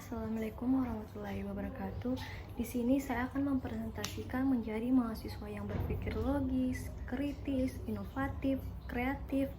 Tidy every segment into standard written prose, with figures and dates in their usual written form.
Assalamualaikum warahmatullahi wabarakatuh. Di sini saya akan mempresentasikan menjadi mahasiswa yang berpikir logis, kritis, inovatif, kreatif,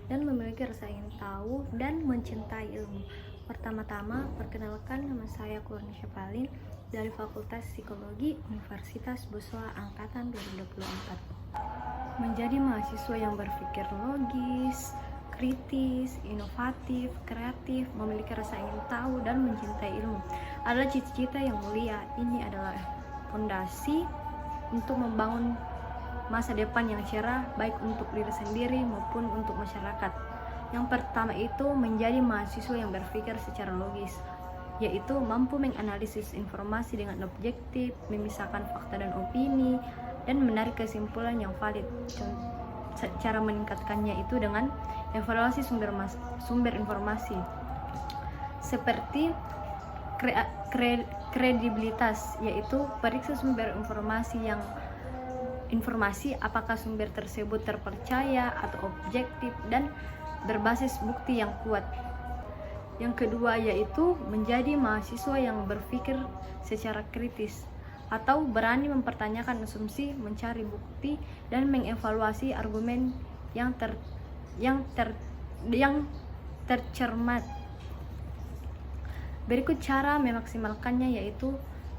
dan memiliki rasa ingin tahu dan mencintai ilmu. Pertama-tama, perkenalkan, nama saya Kurnia Syafalin dari Fakultas Psikologi Universitas Boswa Angkatan 2024. Menjadi mahasiswa yang berpikir logis, kritis, inovatif, kreatif, memiliki rasa ingin tahu dan mencintai ilmu adalah cita-cita yang mulia. Ini adalah fondasi untuk membangun masa depan yang cerah, baik untuk diri sendiri maupun untuk masyarakat. Yang pertama itu menjadi mahasiswa yang berpikir secara logis, yaitu mampu menganalisis informasi dengan objektif, memisahkan fakta dan opini, dan menarik kesimpulan yang valid. Cara meningkatkannya itu dengan evaluasi sumber informasi seperti kredibilitas, yaitu periksa sumber informasi apakah sumber tersebut terpercaya atau objektif dan berbasis bukti yang kuat. Yang kedua yaitu menjadi mahasiswa yang berpikir secara kritis atau berani mempertanyakan asumsi, mencari bukti, dan mengevaluasi argumen yang tercermat. Berikut cara memaksimalkannya, yaitu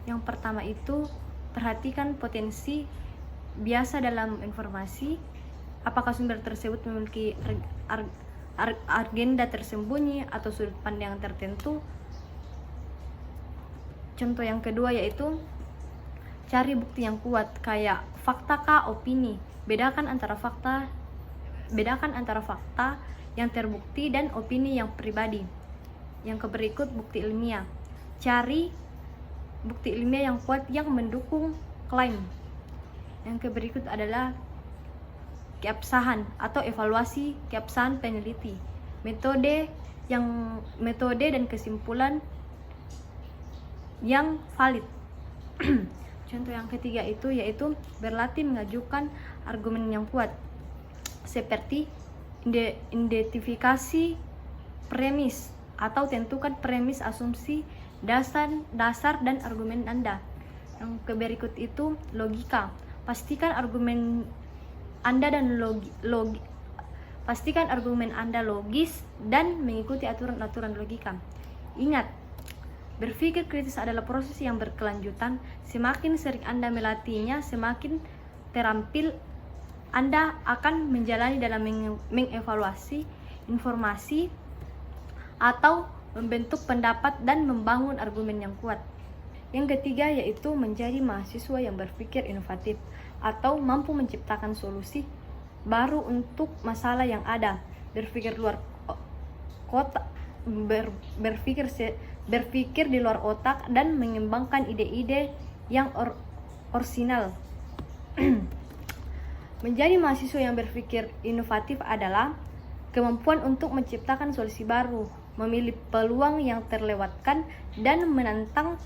yang pertama itu perhatikan potensi biasa dalam informasi, apakah sumber tersebut memiliki agenda tersembunyi atau sudut pandang tertentu. Contoh yang kedua yaitu cari bukti yang kuat, kayak fakta kah opini. Bedakan antara fakta yang terbukti dan opini yang pribadi. Yang berikut bukti ilmiah. Cari bukti ilmiah yang kuat yang mendukung klaim. Yang berikut adalah keabsahan atau evaluasi keabsahan peneliti. Metode dan kesimpulan yang valid. Contoh yang ketiga itu yaitu berlatih mengajukan argumen yang kuat, seperti identifikasi premis atau tentukan premis, asumsi, dasar dan argumen Anda. Yang berikut itu logika. Pastikan argumen Anda logis dan mengikuti aturan-aturan logika. Ingat, berpikir kritis adalah proses yang berkelanjutan. Semakin sering Anda melatihnya, semakin terampil Anda akan menjalani dalam mengevaluasi informasi atau membentuk pendapat dan membangun argumen yang kuat. Yang ketiga yaitu menjadi mahasiswa yang berpikir inovatif atau mampu menciptakan solusi baru untuk masalah yang ada. Berpikir luar kotak, berpikir di luar otak dan mengembangkan ide-ide yang orisinal. Menjadi mahasiswa yang berpikir inovatif adalah kemampuan untuk menciptakan solusi baru, memilih peluang yang terlewatkan, dan menantang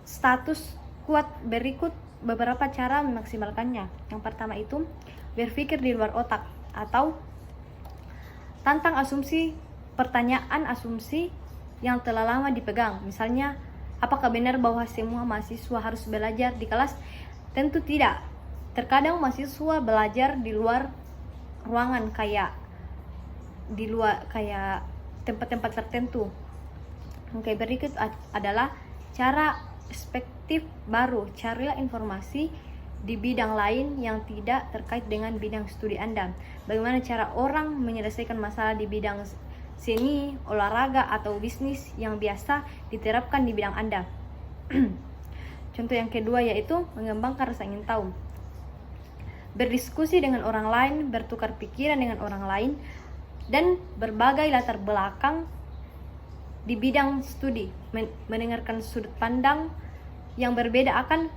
status kuat. Berikut beberapa cara memaksimalkannya. Yang pertama itu berpikir di luar otak atau tantang asumsi, pertanyaan asumsi yang telah lama dipegang. Misalnya, apakah benar bahwa semua mahasiswa harus belajar di kelas? Tentu tidak. Terkadang mahasiswa belajar di luar ruangan, kayak tempat-tempat tertentu. Oke, berikut adalah cara perspektif baru. Carilah informasi di bidang lain yang tidak terkait dengan bidang studi Anda. Bagaimana cara orang menyelesaikan masalah di bidang seni, olahraga, atau bisnis yang biasa diterapkan di bidang Anda. Contoh yang kedua yaitu mengembangkan rasa ingin tahu. Berdiskusi dengan orang lain, bertukar pikiran dengan orang lain, dan berbagai latar belakang di bidang studi. Mendengarkan sudut pandang yang berbeda akan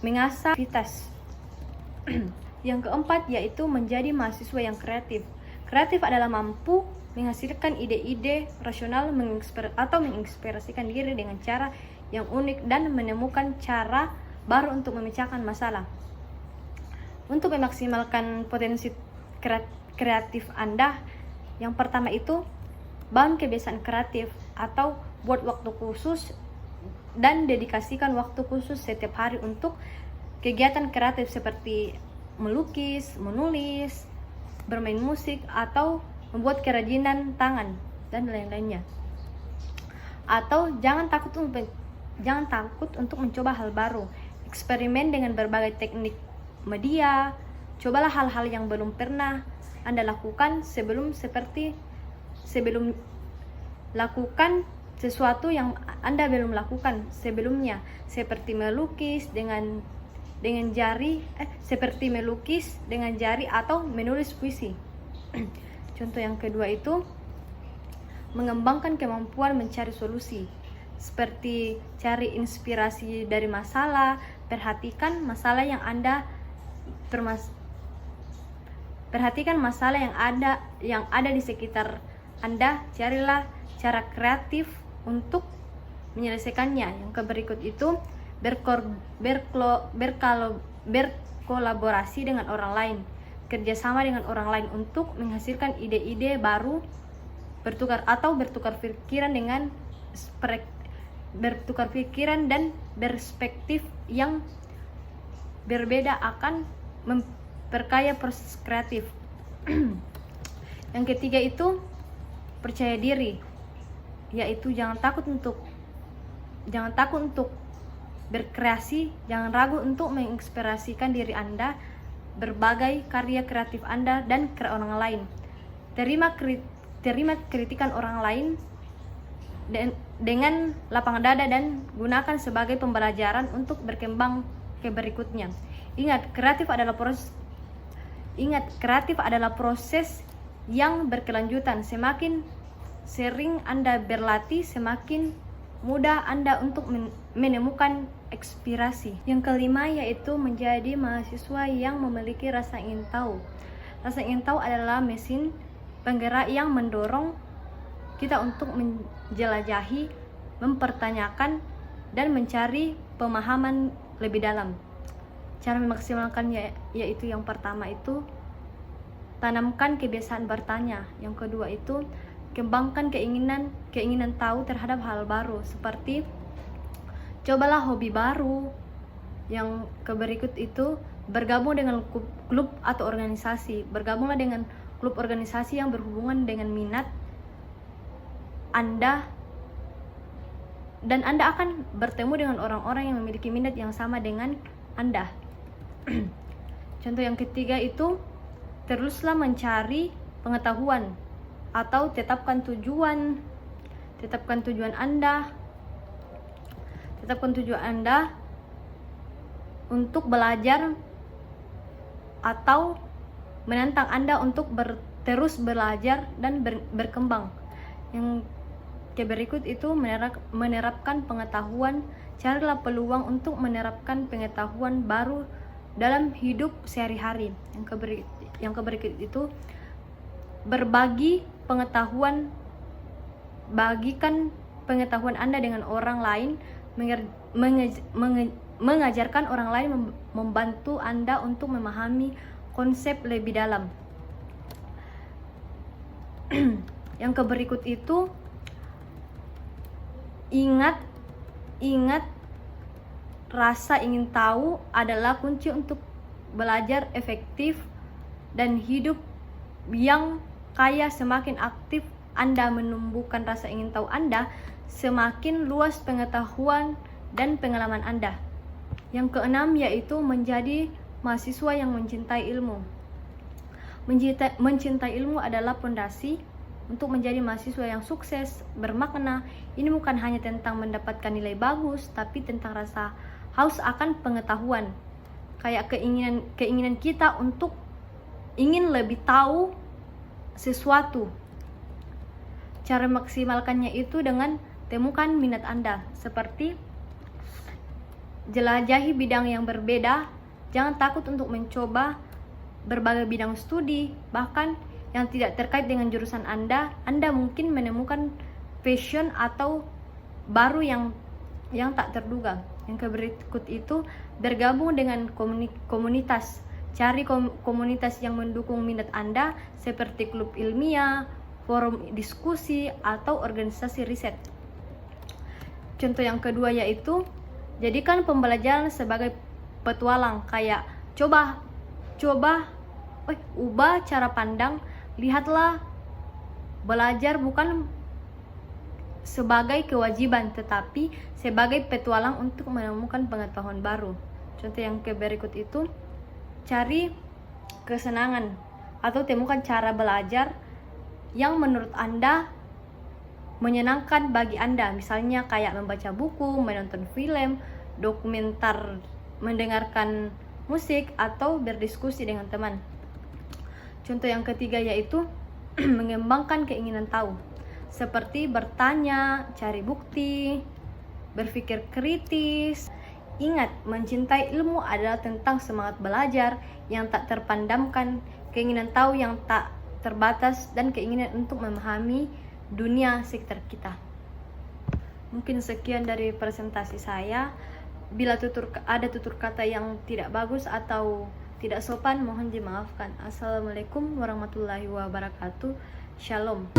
mengasah aktivitas. Yang keempat yaitu menjadi mahasiswa yang kreatif. Kreatif adalah mampu menghasilkan ide-ide rasional atau menginspirasikan diri dengan cara yang unik dan menemukan cara baru untuk memecahkan masalah. Untuk memaksimalkan potensi kreatif Anda, yang pertama itu bangun kebiasaan kreatif atau buat waktu khusus dan dedikasikan waktu khusus setiap hari untuk kegiatan kreatif seperti melukis, menulis, bermain musik, atau membuat kerajinan tangan dan lain-lainnya. Atau jangan takut untuk mencoba hal baru. Eksperimen dengan berbagai teknik media. Cobalah hal-hal yang belum pernah Anda lakukan sebelum lakukan sesuatu yang Anda belum lakukan sebelumnya, seperti melukis dengan jari atau menulis puisi. Contoh yang kedua itu mengembangkan kemampuan mencari solusi, seperti cari inspirasi dari masalah. Perhatikan masalah yang ada di sekitar Anda. Carilah cara kreatif untuk menyelesaikannya. Yang berikut itu berkolaborasi dengan orang lain, kerjasama dengan orang lain untuk menghasilkan ide-ide baru, bertukar pikiran dan perspektif yang berbeda akan memperkaya proses kreatif. Yang ketiga itu percaya diri, yaitu jangan takut untuk berkreasi, jangan ragu untuk menginspirasikan diri Anda, berbagai karya kreatif Anda dan orang lain. Terima kritikan orang lain dengan lapang dada dan gunakan sebagai pembelajaran untuk berkembang ke berikutnya. Ingat, kreatif adalah proses yang berkelanjutan. Semakin sering Anda berlatih, semakin mudah Anda untuk menemukan inspirasi. Yang kelima yaitu menjadi mahasiswa yang memiliki rasa ingin tahu. Rasa ingin tahu adalah mesin penggerak yang mendorong kita untuk menjelajahi, mempertanyakan, dan mencari pemahaman lebih dalam. Cara memaksimalkannya yaitu yang pertama itu tanamkan kebiasaan bertanya. Yang kedua itu kembangkan keinginan tahu terhadap hal baru, seperti cobalah hobi baru. Yang berikut itu bergabung dengan klub atau organisasi. Bergabunglah dengan klub organisasi yang berhubungan dengan minat Anda, dan Anda akan bertemu dengan orang-orang yang memiliki minat yang sama dengan Anda. Contoh yang ketiga itu teruslah mencari pengetahuan, atau tetapkan tujuan Anda untuk belajar, atau menantang Anda untuk terus belajar dan berkembang. Yang berikut itu menerapkan pengetahuan. Carilah peluang untuk menerapkan pengetahuan baru dalam hidup sehari-hari. Yang berikut itu berbagi pengetahuan. Bagikan pengetahuan Anda dengan orang lain. Mengajarkan orang lain membantu Anda untuk memahami konsep lebih dalam. Yang berikut itu ingat rasa ingin tahu adalah kunci untuk belajar efektif dan hidup yang kaya. Semakin aktif Anda menumbuhkan rasa ingin tahu Anda, semakin luas pengetahuan dan pengalaman Anda. Yang keenam yaitu menjadi mahasiswa yang mencintai ilmu. Mencintai ilmu adalah pondasi untuk menjadi mahasiswa yang sukses, bermakna. Ini bukan hanya tentang mendapatkan nilai bagus, tapi tentang rasa haus akan pengetahuan. Kayak keinginan kita untuk ingin lebih tahu sesuatu. Cara maksimalkannya itu dengan temukan minat Anda, seperti jelajahi bidang yang berbeda. Jangan takut untuk mencoba berbagai bidang studi, bahkan yang tidak terkait dengan jurusan Anda. Anda mungkin menemukan passion atau baru yang tak terduga. Yang berikut itu bergabung dengan komunitas. Cari komunitas yang mendukung minat Anda, seperti klub ilmiah, forum diskusi, atau organisasi riset. contoh yang kedua yaitu jadikan pembelajaran sebagai petualang. Kayak coba ubah cara pandang. Lihatlah, belajar bukan sebagai kewajiban tetapi sebagai petualang untuk menemukan pengetahuan baru. Contoh yang berikut itu, cari kesenangan atau temukan cara belajar yang menurut Anda menyenangkan bagi Anda. Misalnya kayak membaca buku, menonton film, dokumenter, mendengarkan musik, atau berdiskusi dengan teman. Contoh yang ketiga yaitu mengembangkan keinginan tahu, seperti bertanya, cari bukti, berpikir kritis. Ingat, mencintai ilmu adalah tentang semangat belajar yang tak terpandamkan, keinginan tahu yang tak terbatas, dan keinginan untuk memahami dunia sekitar kita. Mungkin sekian dari presentasi saya. Bila ada tutur kata yang tidak bagus atau tidak sopan, mohon dimaafkan. Assalamualaikum warahmatullahi wabarakatuh. Shalom.